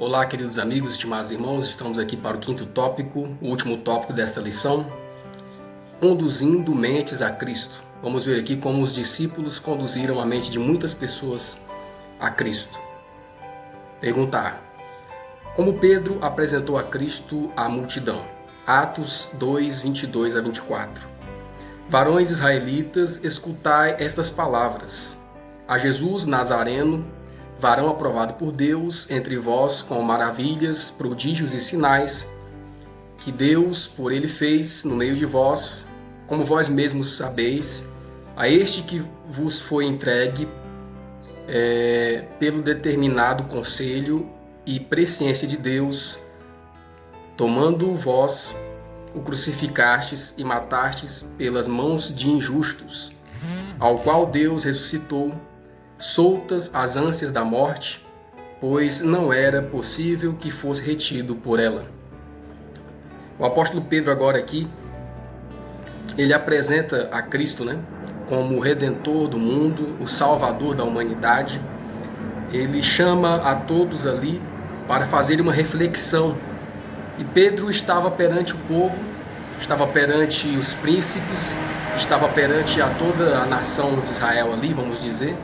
Olá, queridos amigos, estimados irmãos, estamos aqui para o quinto tópico, o último tópico desta lição, conduzindo mentes a Cristo. Vamos ver aqui como os discípulos conduziram a mente de muitas pessoas a Cristo. Pergunta A. Como Pedro apresentou a Cristo à multidão? Atos 2, 22 a 24. Varões israelitas, escutai estas palavras. A Jesus Nazareno, varão aprovado por Deus entre vós com maravilhas, prodígios e sinais, que Deus por ele fez no meio de vós, como vós mesmos sabeis, a este que vos foi entregue pelo determinado conselho e presciência de Deus, tomando vós o crucificastes e matastes pelas mãos de injustos, ao qual Deus ressuscitou, soltas as ânsias da morte, pois não era possível que fosse retido por ela. O apóstolo Pedro agora aqui, ele apresenta a Cristo, como o Redentor do mundo, o Salvador da humanidade. Ele chama a todos ali para fazer uma reflexão. E Pedro estava perante o povo, estava perante os príncipes, estava perante a toda a nação de Israel ali, vamos dizer.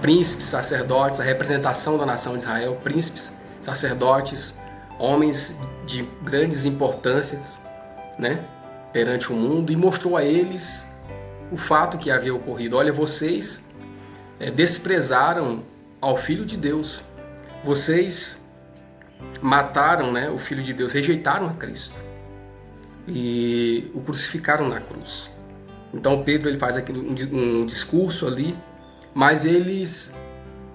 Príncipes, sacerdotes, a representação da nação de Israel, príncipes, sacerdotes, homens de grandes importâncias, perante o mundo, e mostrou a eles o fato que havia ocorrido. Olha, vocês desprezaram ao Filho de Deus, vocês mataram o Filho de Deus, rejeitaram a Cristo e o crucificaram na cruz. Então Pedro ele faz aqui um discurso ali, mas ele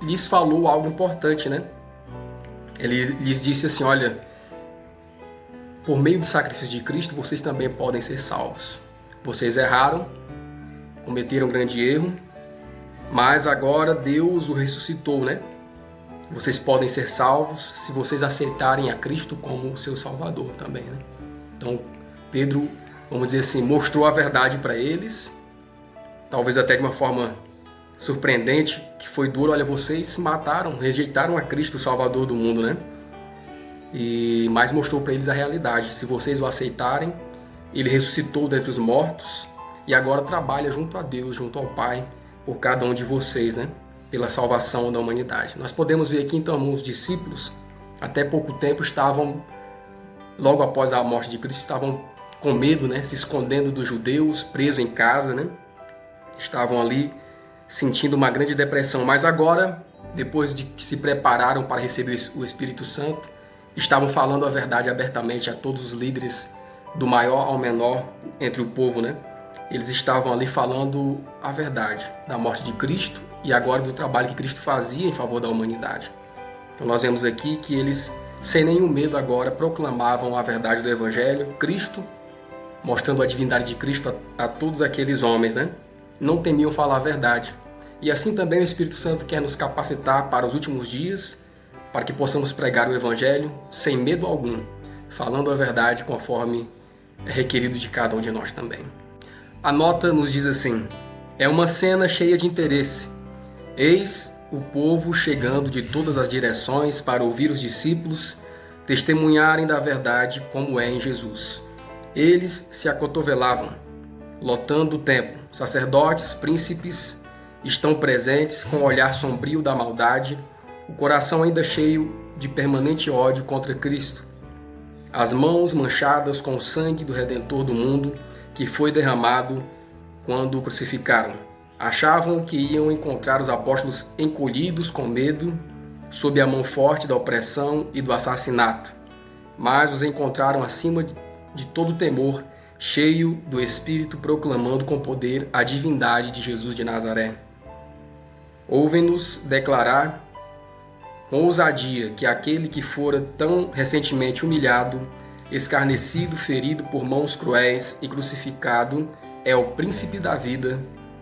lhes falou algo importante, Ele lhes disse assim: olha, por meio do sacrifício de Cristo, vocês também podem ser salvos. Vocês erraram, cometeram um grande erro, mas agora Deus o ressuscitou, Vocês podem ser salvos se vocês aceitarem a Cristo como seu Salvador também, Então, Pedro, vamos dizer assim, mostrou a verdade para eles, talvez até de uma forma surpreendente, que foi duro. Olha, vocês mataram, rejeitaram a Cristo, o Salvador do mundo, Mas mostrou para eles a realidade. Se vocês o aceitarem, ele ressuscitou dentre os mortos e agora trabalha junto a Deus, junto ao Pai, por cada um de vocês, pela salvação da humanidade. Nós podemos ver aqui então os discípulos, até pouco tempo estavam, logo após a morte de Cristo, estavam com medo, se escondendo dos judeus, presos em casa, Estavam ali sentindo uma grande depressão, mas agora, depois de que se prepararam para receber o Espírito Santo, estavam falando a verdade abertamente a todos os líderes, do maior ao menor entre o povo, Eles estavam ali falando a verdade da morte de Cristo e agora do trabalho que Cristo fazia em favor da humanidade. Então nós vemos aqui que eles, sem nenhum medo agora, proclamavam a verdade do Evangelho, Cristo, mostrando a divindade de Cristo a todos aqueles homens, Não temiam falar a verdade. E assim também o Espírito Santo quer nos capacitar para os últimos dias, para que possamos pregar o Evangelho sem medo algum, falando a verdade conforme é requerido de cada um de nós também. A nota nos diz assim: é uma cena cheia de interesse. Eis o povo chegando de todas as direções para ouvir os discípulos testemunharem da verdade como é em Jesus. Eles se acotovelavam, lotando o templo. Sacerdotes, príncipes estão presentes com o olhar sombrio da maldade, o coração ainda cheio de permanente ódio contra Cristo. As mãos manchadas com o sangue do Redentor do mundo que foi derramado quando o crucificaram. Achavam que iam encontrar os apóstolos encolhidos com medo, sob a mão forte da opressão e do assassinato, mas os encontraram acima de todo temor, cheio do Espírito, proclamando com poder a divindade de Jesus de Nazaré. Ouvem-nos declarar com ousadia que aquele que fora tão recentemente humilhado, escarnecido, ferido por mãos cruéis e crucificado é o príncipe da vida,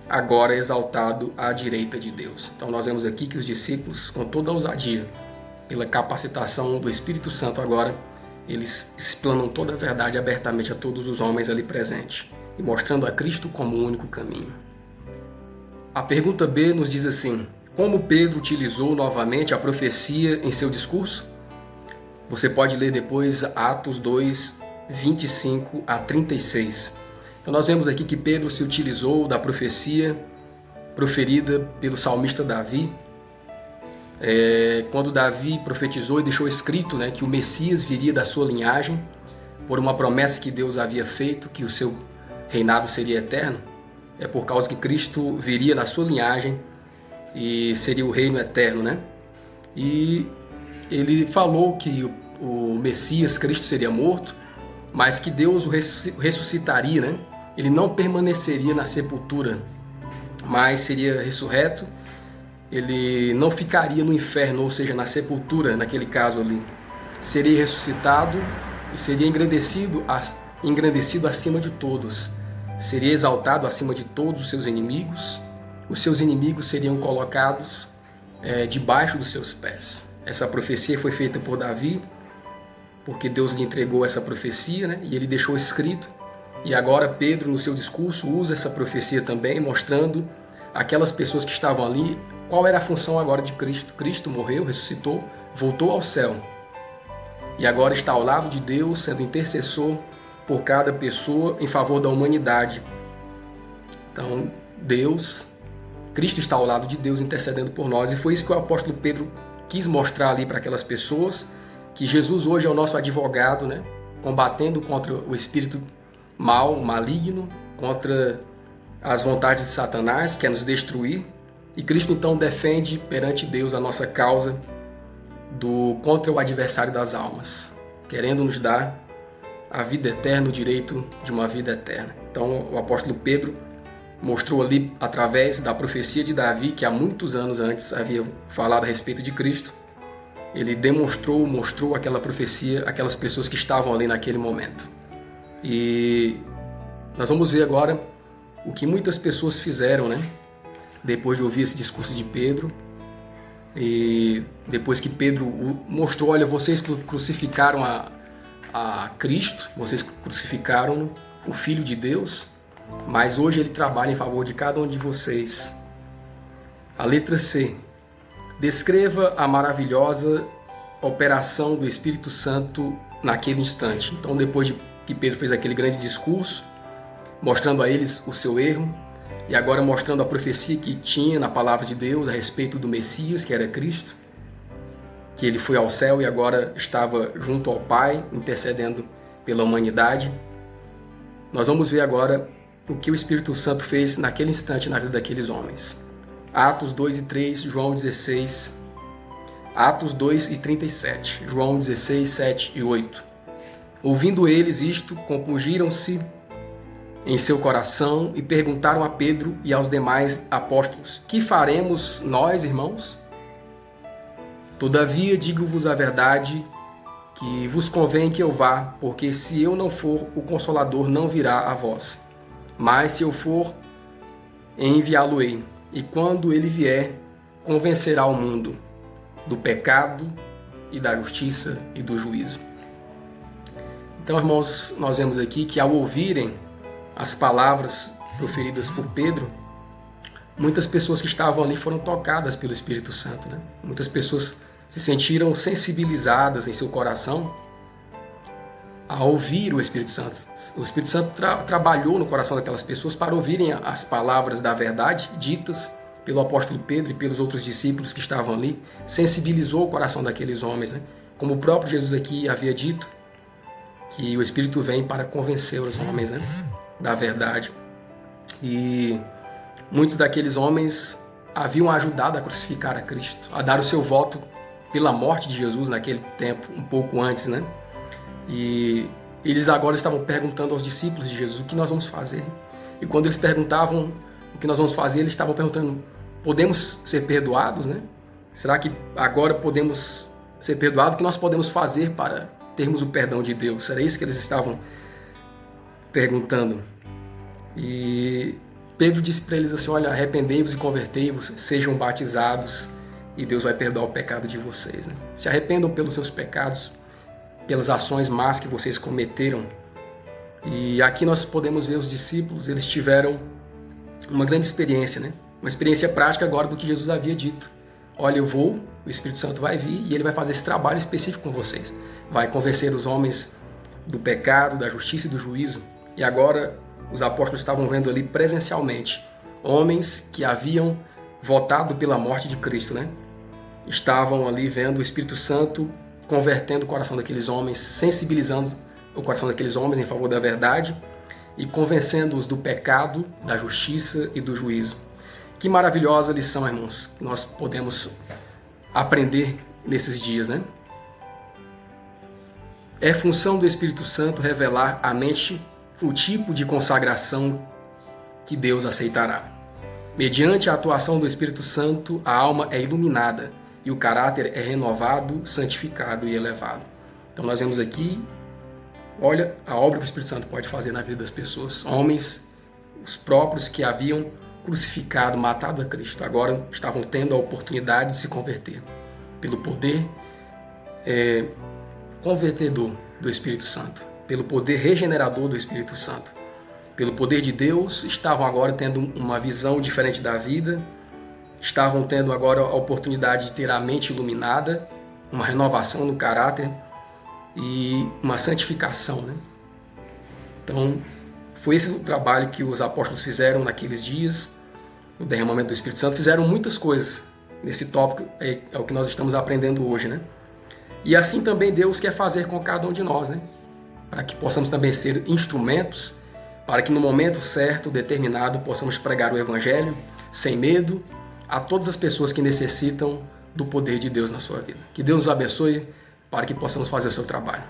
agora exaltado à direita de Deus. Então nós vemos aqui que os discípulos, com toda a ousadia, pela capacitação do Espírito Santo agora, eles explanam toda a verdade abertamente a todos os homens ali presentes e mostrando a Cristo como o único caminho. A pergunta B nos diz assim: como Pedro utilizou novamente a profecia em seu discurso? Você pode ler depois Atos 2, 25 a 36. Então nós vemos aqui que Pedro se utilizou da profecia proferida pelo salmista Davi, quando Davi profetizou e deixou escrito, né, que o Messias viria da sua linhagem, por uma promessa que Deus havia feito, que o seu reinado seria eterno. É por causa que Cristo viria da sua linhagem e seria o reino eterno, né? E ele falou que o Messias, Cristo, seria morto, mas que Deus o ressuscitaria, né? Ele não permaneceria na sepultura, mas seria ressurreto. Ele não ficaria no inferno, ou seja, na sepultura, naquele caso ali. Seria ressuscitado e seria engrandecido acima de todos. Seria exaltado acima de todos os seus inimigos. Os seus inimigos seriam colocados debaixo dos seus pés. Essa profecia foi feita por Davi, porque Deus lhe entregou essa profecia, né? E ele deixou escrito. E agora Pedro, no seu discurso, usa essa profecia também, mostrando aquelas pessoas que estavam ali qual era a função agora de Cristo. Cristo morreu, ressuscitou, voltou ao céu. E agora está ao lado de Deus, sendo intercessor por cada pessoa em favor da humanidade. Então, Cristo está ao lado de Deus intercedendo por nós. E foi isso que o apóstolo Pedro quis mostrar ali para aquelas pessoas, que Jesus hoje é o nosso advogado, né? Combatendo contra o espírito mal, maligno, contra as vontades de Satanás, que é nos destruir. E Cristo então defende perante Deus a nossa causa contra o adversário das almas, querendo nos dar a vida eterna, o direito de uma vida eterna. Então o apóstolo Pedro mostrou ali, através da profecia de Davi, que há muitos anos antes havia falado a respeito de Cristo, ele mostrou aquela profecia àquelas pessoas que estavam ali naquele momento. E nós vamos ver agora o que muitas pessoas fizeram, né? Depois de ouvir esse discurso de Pedro, e depois que Pedro mostrou, olha, vocês crucificaram a Cristo, vocês crucificaram o Filho de Deus, mas hoje ele trabalha em favor de cada um de vocês. A letra C. Descreva a maravilhosa operação do Espírito Santo naquele instante. Então, depois que Pedro fez aquele grande discurso, mostrando a eles o seu erro, e agora mostrando a profecia que tinha na palavra de Deus a respeito do Messias, que era Cristo, que ele foi ao céu e agora estava junto ao Pai, intercedendo pela humanidade. Nós vamos ver agora o que o Espírito Santo fez naquele instante na vida daqueles homens. Atos 2 e 3, João 16, Atos 2 e 37, João 16, 7 e 8. Ouvindo eles isto, compungiram-se em seu coração e perguntaram a Pedro e aos demais apóstolos: que faremos nós, irmãos? Todavia digo-vos a verdade, que vos convém que eu vá, porque se eu não for, o Consolador não virá a vós. Mas se eu for, enviá-lo-ei, e quando ele vier, convencerá o mundo do pecado e da justiça e do juízo. Então, irmãos, nós vemos aqui que ao ouvirem as palavras proferidas por Pedro, muitas pessoas que estavam ali foram tocadas pelo Espírito Santo, né? Muitas pessoas se sentiram sensibilizadas em seu coração ao ouvir o Espírito Santo. O Espírito Santo trabalhou no coração daquelas pessoas para ouvirem as palavras da verdade ditas pelo apóstolo Pedro e pelos outros discípulos que estavam ali. Sensibilizou o coração daqueles homens, né? Como o próprio Jesus aqui havia dito, que o Espírito vem para convencer os homens, né, da verdade. E muitos daqueles homens haviam ajudado a crucificar a Cristo, a dar o seu voto pela morte de Jesus naquele tempo, um pouco antes, né? E eles agora estavam perguntando aos discípulos de Jesus: o que nós vamos fazer? E quando eles perguntavam o que nós vamos fazer, eles estavam perguntando: podemos ser perdoados, né? Será que agora podemos ser perdoados? O que nós podemos fazer para termos o perdão de Deus? Era isso que eles estavam perguntando. E Pedro disse para eles assim: olha, arrependei-vos e convertei-vos, sejam batizados e Deus vai perdoar o pecado de vocês, né? Se arrependam pelos seus pecados, pelas ações más que vocês cometeram. E aqui nós podemos ver os discípulos, eles tiveram uma grande experiência, né? Uma experiência prática agora do que Jesus havia dito. Olha, eu vou, o Espírito Santo vai vir e ele vai fazer esse trabalho específico com vocês. vai convencer os homens do pecado, da justiça e do juízo. E agora os apóstolos estavam vendo ali presencialmente homens que haviam votado pela morte de Cristo, né? Estavam ali vendo o Espírito Santo convertendo o coração daqueles homens, sensibilizando o coração daqueles homens em favor da verdade e convencendo-os do pecado, da justiça e do juízo. Que maravilhosa lição, irmãos, que nós podemos aprender nesses dias, né? É função do Espírito Santo revelar à mente o tipo de consagração que Deus aceitará. Mediante a atuação do Espírito Santo, a alma é iluminada e o caráter é renovado, santificado e elevado. Então nós vemos aqui, olha a obra que o Espírito Santo pode fazer na vida das pessoas. Homens, os próprios que haviam crucificado, matado a Cristo, agora estavam tendo a oportunidade de se converter pelo poder convertedor do Espírito Santo, pelo poder regenerador do Espírito Santo. Pelo poder de Deus, estavam agora tendo uma visão diferente da vida, estavam tendo agora a oportunidade de ter a mente iluminada, uma renovação no caráter e uma santificação, né? Então, foi esse o trabalho que os apóstolos fizeram naqueles dias, no derramamento do Espírito Santo. Fizeram muitas coisas nesse tópico, é o que nós estamos aprendendo hoje, né? E assim também Deus quer fazer com cada um de nós, né? Para que possamos também ser instrumentos, para que no momento certo, determinado, possamos pregar o Evangelho sem medo a todas as pessoas que necessitam do poder de Deus na sua vida. Que Deus nos abençoe para que possamos fazer o seu trabalho.